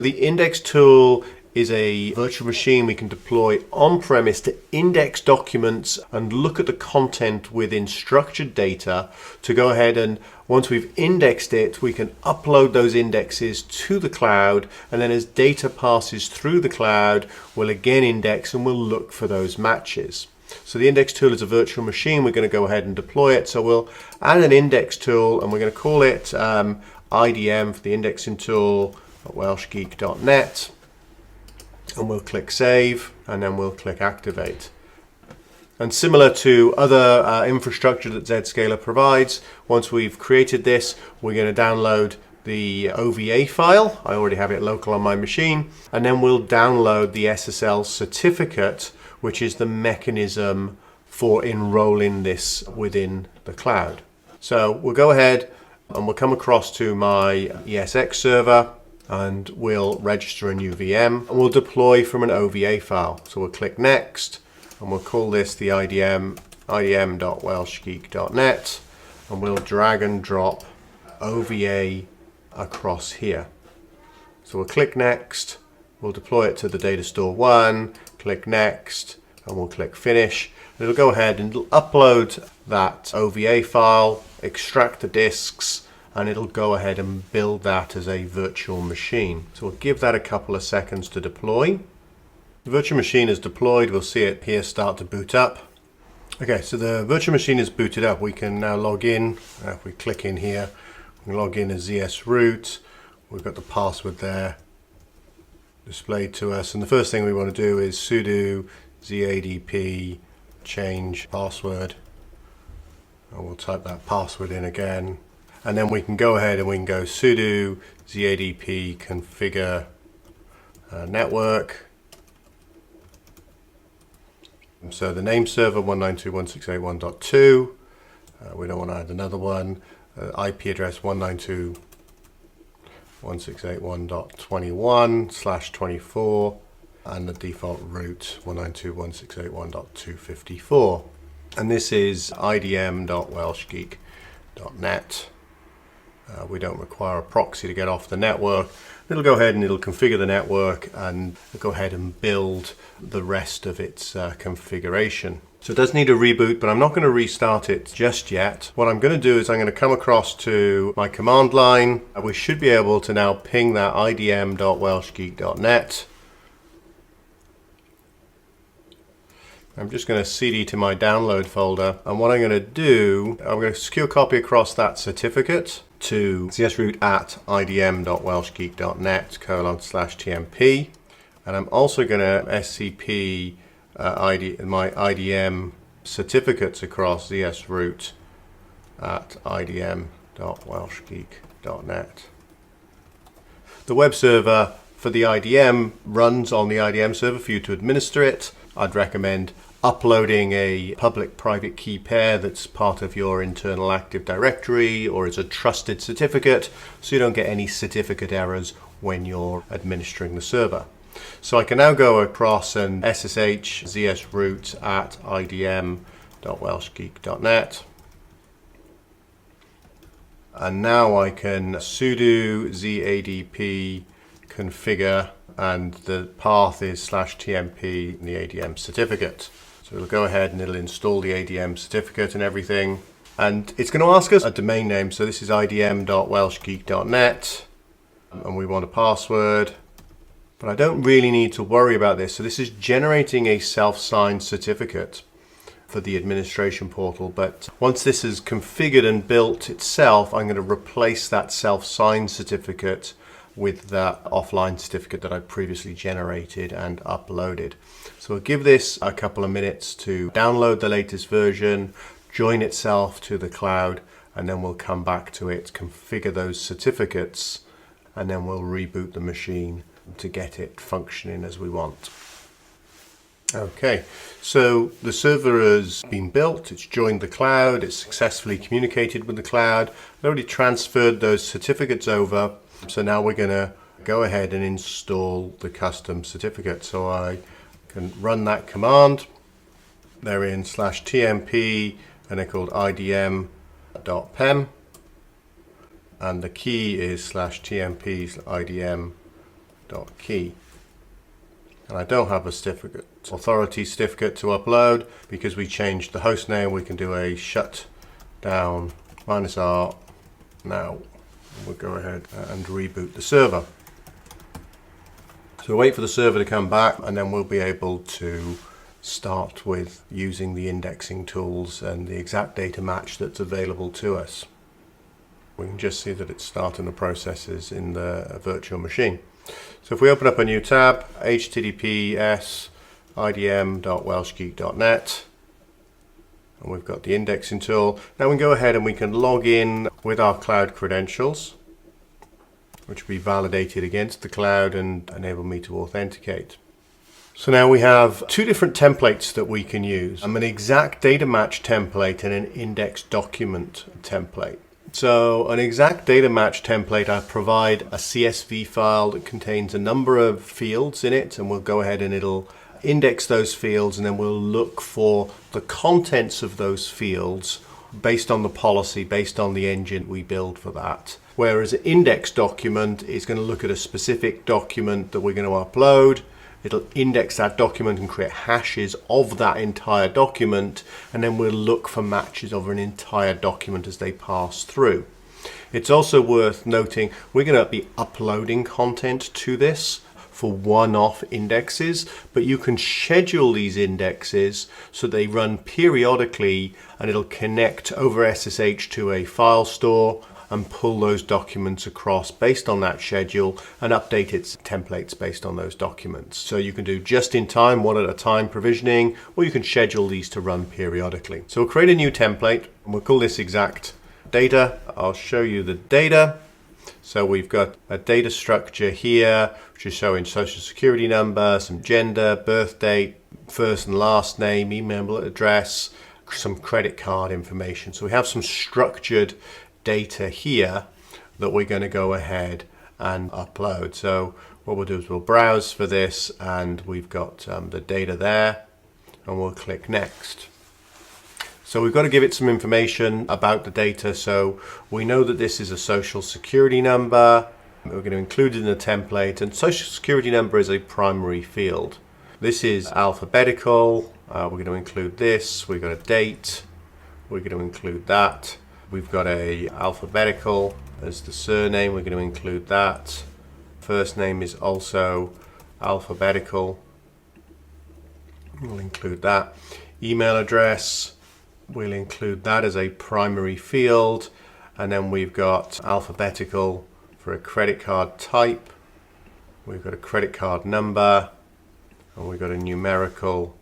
The index tool is a virtual machine we can deploy on-premise to index documents and look at the content within structured data to go ahead and once we've indexed it, we can upload those indexes to the cloud, and then as data passes through the cloud, we'll again index and we'll look for those matches. So the index tool is a virtual machine. We're going to go ahead and deploy it. So we'll add an index tool and we're going to call it IDM for the indexing tool at welshgeek.net. And we'll click save and then we'll click activate. And similar to other infrastructure that Zscaler provides, once we've created this, we're going to download the OVA file. I already have it local on my machine. And then we'll download the SSL certificate, which is the mechanism for enrolling this within the cloud. So we'll go ahead and we'll come across to my ESX server and we'll register a new VM and we'll deploy from an OVA file. So we'll click next and we'll call this the idm.welshgeek.net and we'll drag and drop OVA across here. So we'll click next, we'll deploy it to the data store 1, click next, and we'll click finish. And it'll go ahead and it'll upload that OVA file, extract the disks, and it'll go ahead and build that as a virtual machine. So we'll give that a couple of seconds to deploy. The virtual machine is deployed. We'll see it here start to boot up. Okay, so the virtual machine is booted up. We can now log in. If we click in here, we can log in as ZS root. We've got the password there displayed to us. And the first thing we want to do is sudo zadp change password. And we'll type that password in again. And then we can go ahead and we can go sudo zadp configure network. So the name server 192.168.1.2. We don't want to add another one. IP address 192.168.1.21/24 and the default root 192.168.1.254. And this is idm.welshgeek.net. We don't require a proxy to get off the network. It'll go ahead and it'll configure the network and go ahead and build the rest of its configuration. So it does need a reboot, but I'm not going to restart it just yet. What I'm going to do is I'm going to come across to my command line. We should be able to now ping that idm.welshgeek.net. I'm just going to CD to my download folder, and what I'm going to do, I'm going to secure copy across that certificate to csroot at idm.welshgeek.net:/tmp, and I'm also going to SCP my IDM certificates across csroot at idm.welshgeek.net. The web server for the IDM runs on the IDM server for you to administer it. I'd recommend uploading a public-private key pair that's part of your internal Active Directory or is a trusted certificate, so you don't get any certificate errors when you're administering the server. So I can now go across and SSH ZSroot at idm.welshgeek.net. And now I can sudo zadp configure, and the path is /tmp in the ADM certificate. So it'll go ahead and it'll install the ADM certificate and everything. And it's going to ask us a domain name. So this is idm.welshgeek.net. And we want a password. But I don't really need to worry about this. So this is generating a self-signed certificate for the administration portal. But once this is configured and built itself, I'm going to replace that self-signed certificate with that offline certificate that I previously generated and uploaded. So we'll give this a couple of minutes to download the latest version, join itself to the cloud, and then we'll come back to it, configure those certificates, and then we'll reboot the machine to get it functioning as we want. Okay, so the server has been built, it's joined the cloud, it's successfully communicated with the cloud, I've already transferred those certificates over. So now we're going to go ahead and install the custom certificate. So I can run that command. They're in /tmp and they're called idm.pem. And the key is /tmp idm.welshgeek.net. .key. And I don't have a certificate, authority certificate to upload because we changed the host name. We can do a shutdown -r now. We'll go ahead and reboot the server. So wait for the server to come back, and then we'll be able to start with using the indexing tools and the exact data match that's available to us. We can just see that it's starting the processes in the virtual machine. So if we open up a new tab, https idm.welshgeek.net, and we've got the indexing tool. Now we can go ahead and we can log in with our cloud credentials, which will be validated against the cloud and enable me to authenticate. So now we have two different templates that we can use. An exact data match template and an index document template. So an exact data match template, I provide a CSV file that contains a number of fields in it, and we'll go ahead and it'll index those fields, and then we'll look for the contents of those fields based on the policy, based on the engine we build for that. Whereas an index document is going to look at a specific document that we're going to upload. It'll index that document and create hashes of that entire document, and then we'll look for matches of an entire document as they pass through. It's also worth noting we're going to be uploading content to this for one-off indexes, but you can schedule these indexes so they run periodically, and it'll connect over SSH to a file store and pull those documents across based on that schedule and update its templates based on those documents. So you can do just in time, one at a time provisioning, or you can schedule these to run periodically. So we'll create a new template and we'll call this exact data. I'll show you the data. So we've got a data structure here, which is showing social security number, some gender, birth date, first and last name, email address, some credit card information. So we have some structured data here that we're going to go ahead and upload. So what we'll do is we'll browse for this, and we've got the data there, and we'll click next. So we've got to give it some information about the data. So we know that this is a social security number. We're going to include it in the template, and social security number is a primary field. This is alphabetical. We're going to include this. We've got a date. We're going to include that. We've got a alphabetical as the surname. We're going to include that. First name is also alphabetical. We'll include that. Email address, we'll include that as a primary field. And then we've got alphabetical for a credit card type. We've got a credit card number, and we've got a numerical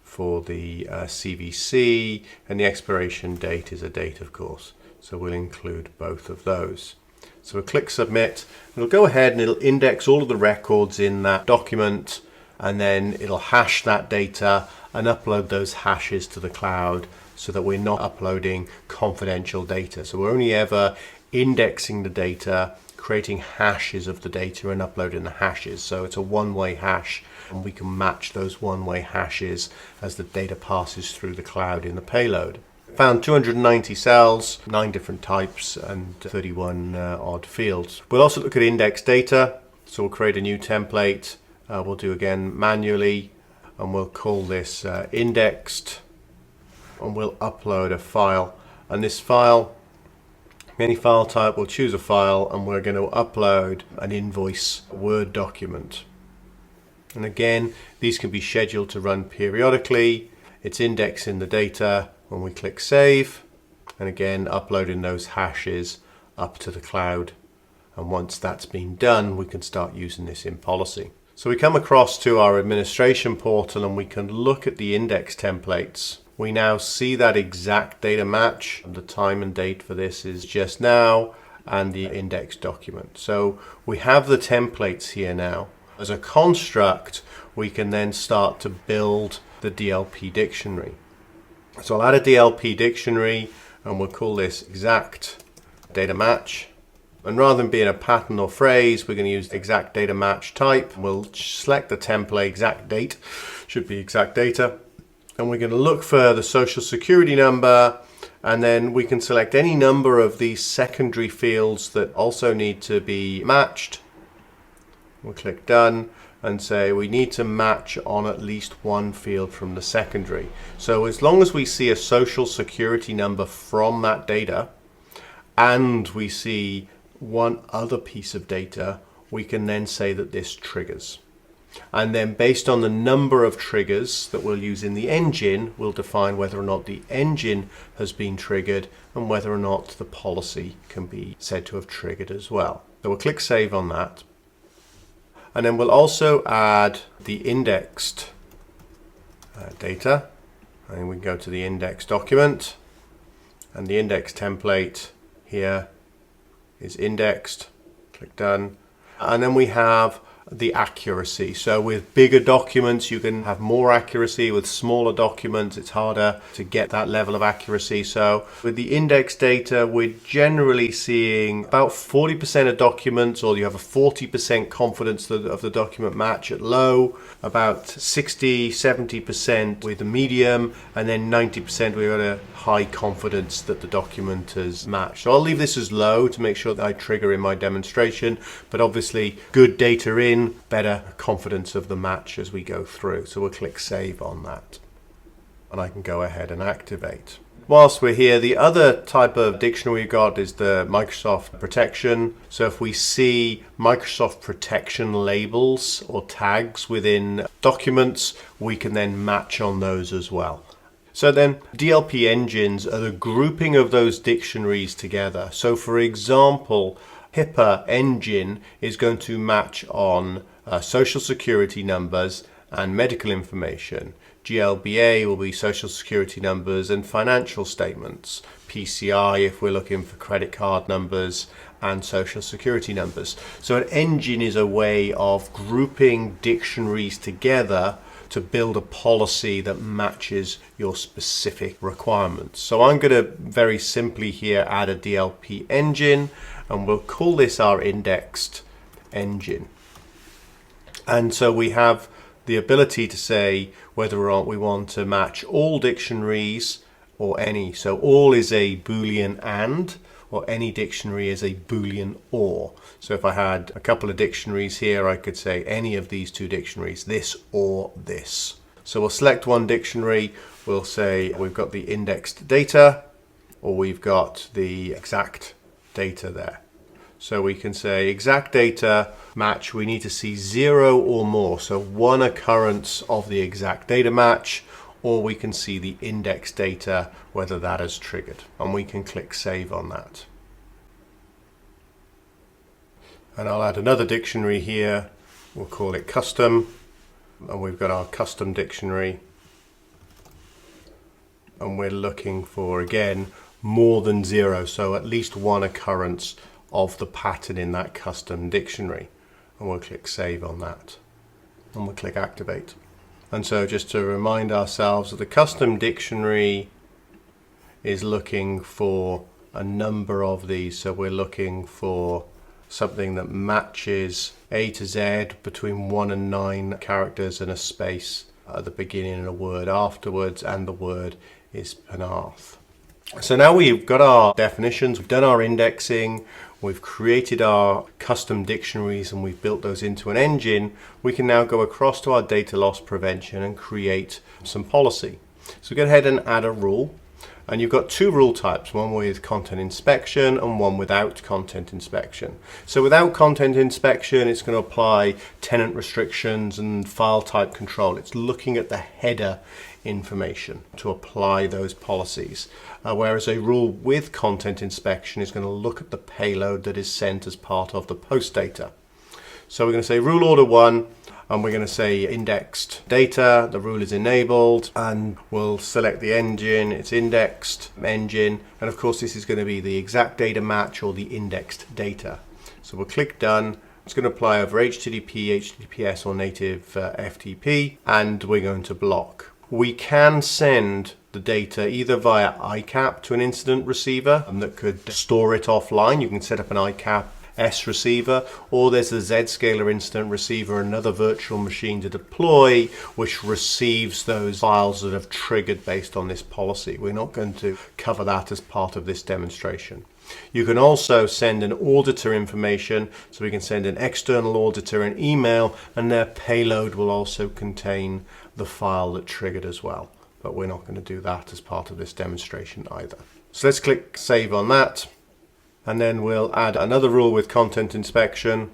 for the CVC, and the expiration date is a date, of course. So we'll include both of those. So we'll click submit. It'll go ahead and it'll index all of the records in that document, and then it'll hash that data and upload those hashes to the cloud so that we're not uploading confidential data. So we're only ever indexing the data, creating hashes of the data and uploading the hashes. So it's a one-way hash, and we can match those one-way hashes as the data passes through the cloud in the payload. Found 290 cells, 9 different types, and 31 odd fields. We'll also look at index data. So we'll create a new template. We'll do again manually, and we'll call this indexed, and we'll upload a file. And this file, any file type, we'll choose a file, and we're going to upload an invoice Word document. And again, these can be scheduled to run periodically. It's indexing the data when we click save, and again uploading those hashes up to the cloud. And once that's been done, we can start using this in policy. So we come across to our administration portal, and we can look at the index templates. We now see that exact data match. The time and date for this is just now, and the index document. So we have the templates here now. As a construct, we can then start to build the DLP dictionary. So I'll add a DLP dictionary, and we'll call this exact data match. And rather than being a pattern or phrase, we're going to use exact data match type. We'll select the template, exact date, should be exact data. And we're going to look for the social security number, and then we can select any number of these secondary fields that also need to be matched. We'll click done and say we need to match on at least one field from the secondary. So as long as we see a social security number from that data and we see one other piece of data, we can then say that this triggers. And then based on the number of triggers that we'll use in the engine, we'll define whether or not the engine has been triggered and whether or not the policy can be said to have triggered as well. So we'll click save on that. And then we'll also add the indexed data. And we can go to the index document, and the index template here is indexed. Click done. And then we have the accuracy. So with bigger documents you can have more accuracy. With smaller documents it's harder to get that level of accuracy. So with the index data we're generally seeing about 40% of documents, or you have a 40% confidence of the document match at low, about 60-70% with the medium, and then 90% we've got a high confidence that the document has matched. So I'll leave this as low to make sure that I trigger in my demonstration, but obviously good data in, better confidence of the match as we go through. So we'll click save on that and I can go ahead and activate. Whilst we're here, the other type of dictionary we've got is the Microsoft protection. So if we see Microsoft protection labels or tags within documents, we can then match on those as well. So then DLP engines are the grouping of those dictionaries together. So for example, HIPAA engine is going to match on social security numbers and medical information. GLBA will be social security numbers and financial statements. PCI if we're looking for credit card numbers and social security numbers. So an engine is a way of grouping dictionaries together to build a policy that matches your specific requirements. So I'm going to very simply here add a DLP engine, and we'll call this our indexed engine. And so we have the ability to say whether or not we want to match all dictionaries or any. So all is a Boolean and, or any dictionary is a Boolean or. So if I had a couple of dictionaries here, I could say any of these two dictionaries, this or this. So we'll select one dictionary, we'll say we've got the indexed data, or we've got the exact data there. So we can say exact data match, we need to see 0 or more, so one occurrence of the exact data match, or we can see the index data, whether that is triggered, and we can click save on that. And I'll add another dictionary here, we'll call it custom, and we've got our custom dictionary, and we're looking for, again, more than 0, so at least one occurrence of the pattern in that custom dictionary, and we'll click save on that, and we'll click activate. And so just to remind ourselves that the custom dictionary is looking for a number of these. So we're looking for something that matches A to Z between 1 and 9 characters and a space at the beginning and a word afterwards, and the word is Penarth. So now we've got our definitions, we've done our indexing, we've created our custom dictionaries and we've built those into an engine. We can now go across to our data loss prevention and create some policy. So go ahead and add a rule, and you've got two rule types, one with content inspection and one without content inspection. So without content inspection, it's going to apply tenant restrictions and file type control. It's looking at the header information to apply those policies. Whereas a rule with content inspection is going to look at the payload that is sent as part of the post data. So we're going to say rule order 1, and we're going to say indexed data, the rule is enabled, and we'll select the engine, it's indexed engine, and of course this is going to be the exact data match or the indexed data. So we'll click done. It's going to apply over HTTP, HTTPS or native FTP, and we're going to block. We can send the data either via ICAP to an incident receiver that could store it offline. You can set up an ICAP S receiver, or there's a Zscaler instant receiver, another virtual machine to deploy, which receives those files that have triggered based on this policy. We're not going to cover that as part of this demonstration. You can also send an auditor information, so we can send an external auditor an email, and their payload will also contain the file that triggered as well. But we're not going to do that as part of this demonstration either. So let's click Save on that, and then we'll add another rule with content inspection,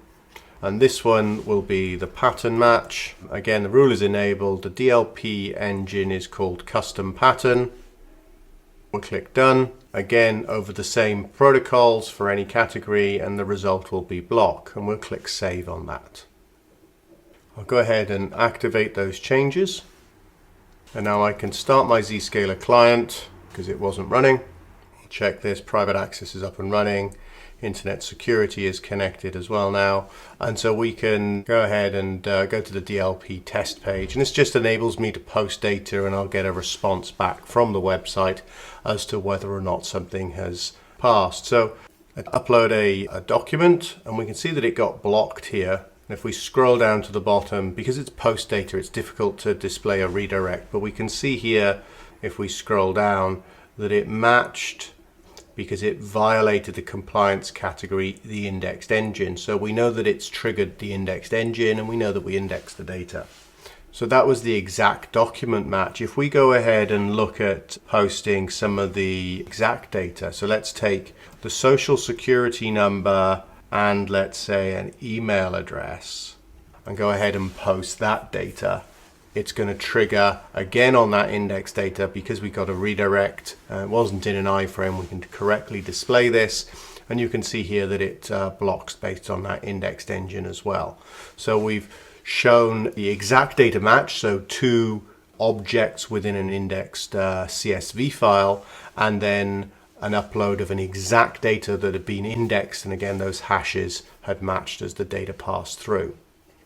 and this one will be the pattern match. Again, the rule is enabled. The DLP engine is called custom pattern. We'll click Done. Again, over the same protocols for any category, and the result will be block, and we'll click Save on that. I'll go ahead and activate those changes, and now I can start my Zscaler client because it wasn't running. Check this, private access is up and running, internet security is connected as well now, and so we can go ahead and go to the DLP test page, and this just enables me to post data, and I'll get a response back from the website as to whether or not something has passed. So I upload a document, and we can see that it got blocked here. And if we scroll down to the bottom, because it's post data, it's difficult to display a redirect, but we can see here, if we scroll down, that it matched because it violated the compliance category, the indexed engine. So we know that it's triggered the indexed engine, and we know that we indexed the data. So that was the exact document match. If we go ahead and look at posting some of the exact data, so let's take the social security number and let's say an email address, and go ahead and post that data, it's going to trigger again on that index data because we got a redirect. It wasn't in an iframe. We can correctly display this, and you can see here that it blocks based on that indexed engine as well. So we've shown the exact data match, so two objects within an indexed CSV file, and then an upload of an exact data that had been indexed, and again those hashes had matched as the data passed through.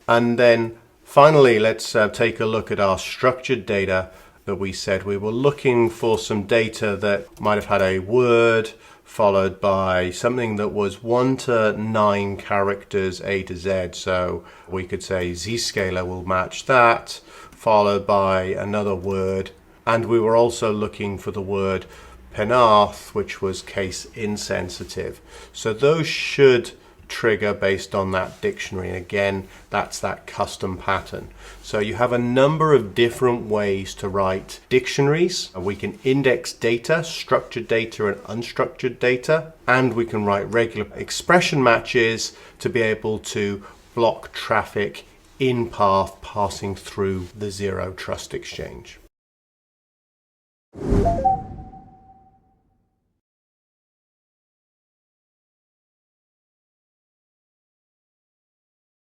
And then finally, let's take a look at our structured data that we said we were looking for. Some data that might have had a word followed by something that was 1 to 9 characters A to Z. So we could say Zscaler will match that, followed by another word. And we were also looking for the word Penarth, which was case insensitive. So those should trigger based on that dictionary, and again that's that custom pattern. So you have a number of different ways to write dictionaries. We can index data, structured data and unstructured data, and we can write regular expression matches to be able to block traffic in path passing through the zero trust exchange.